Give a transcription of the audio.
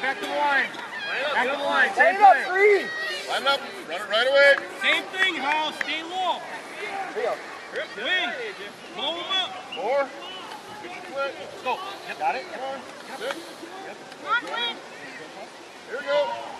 back to the line. Back to the line. Same Line up, three. Line up, run it right away. Same thing, Hal. Stay low. Wing. Blow him up. 4. Get your foot. Go. Got it? Come on. 6. Come on, Wing. Here we go.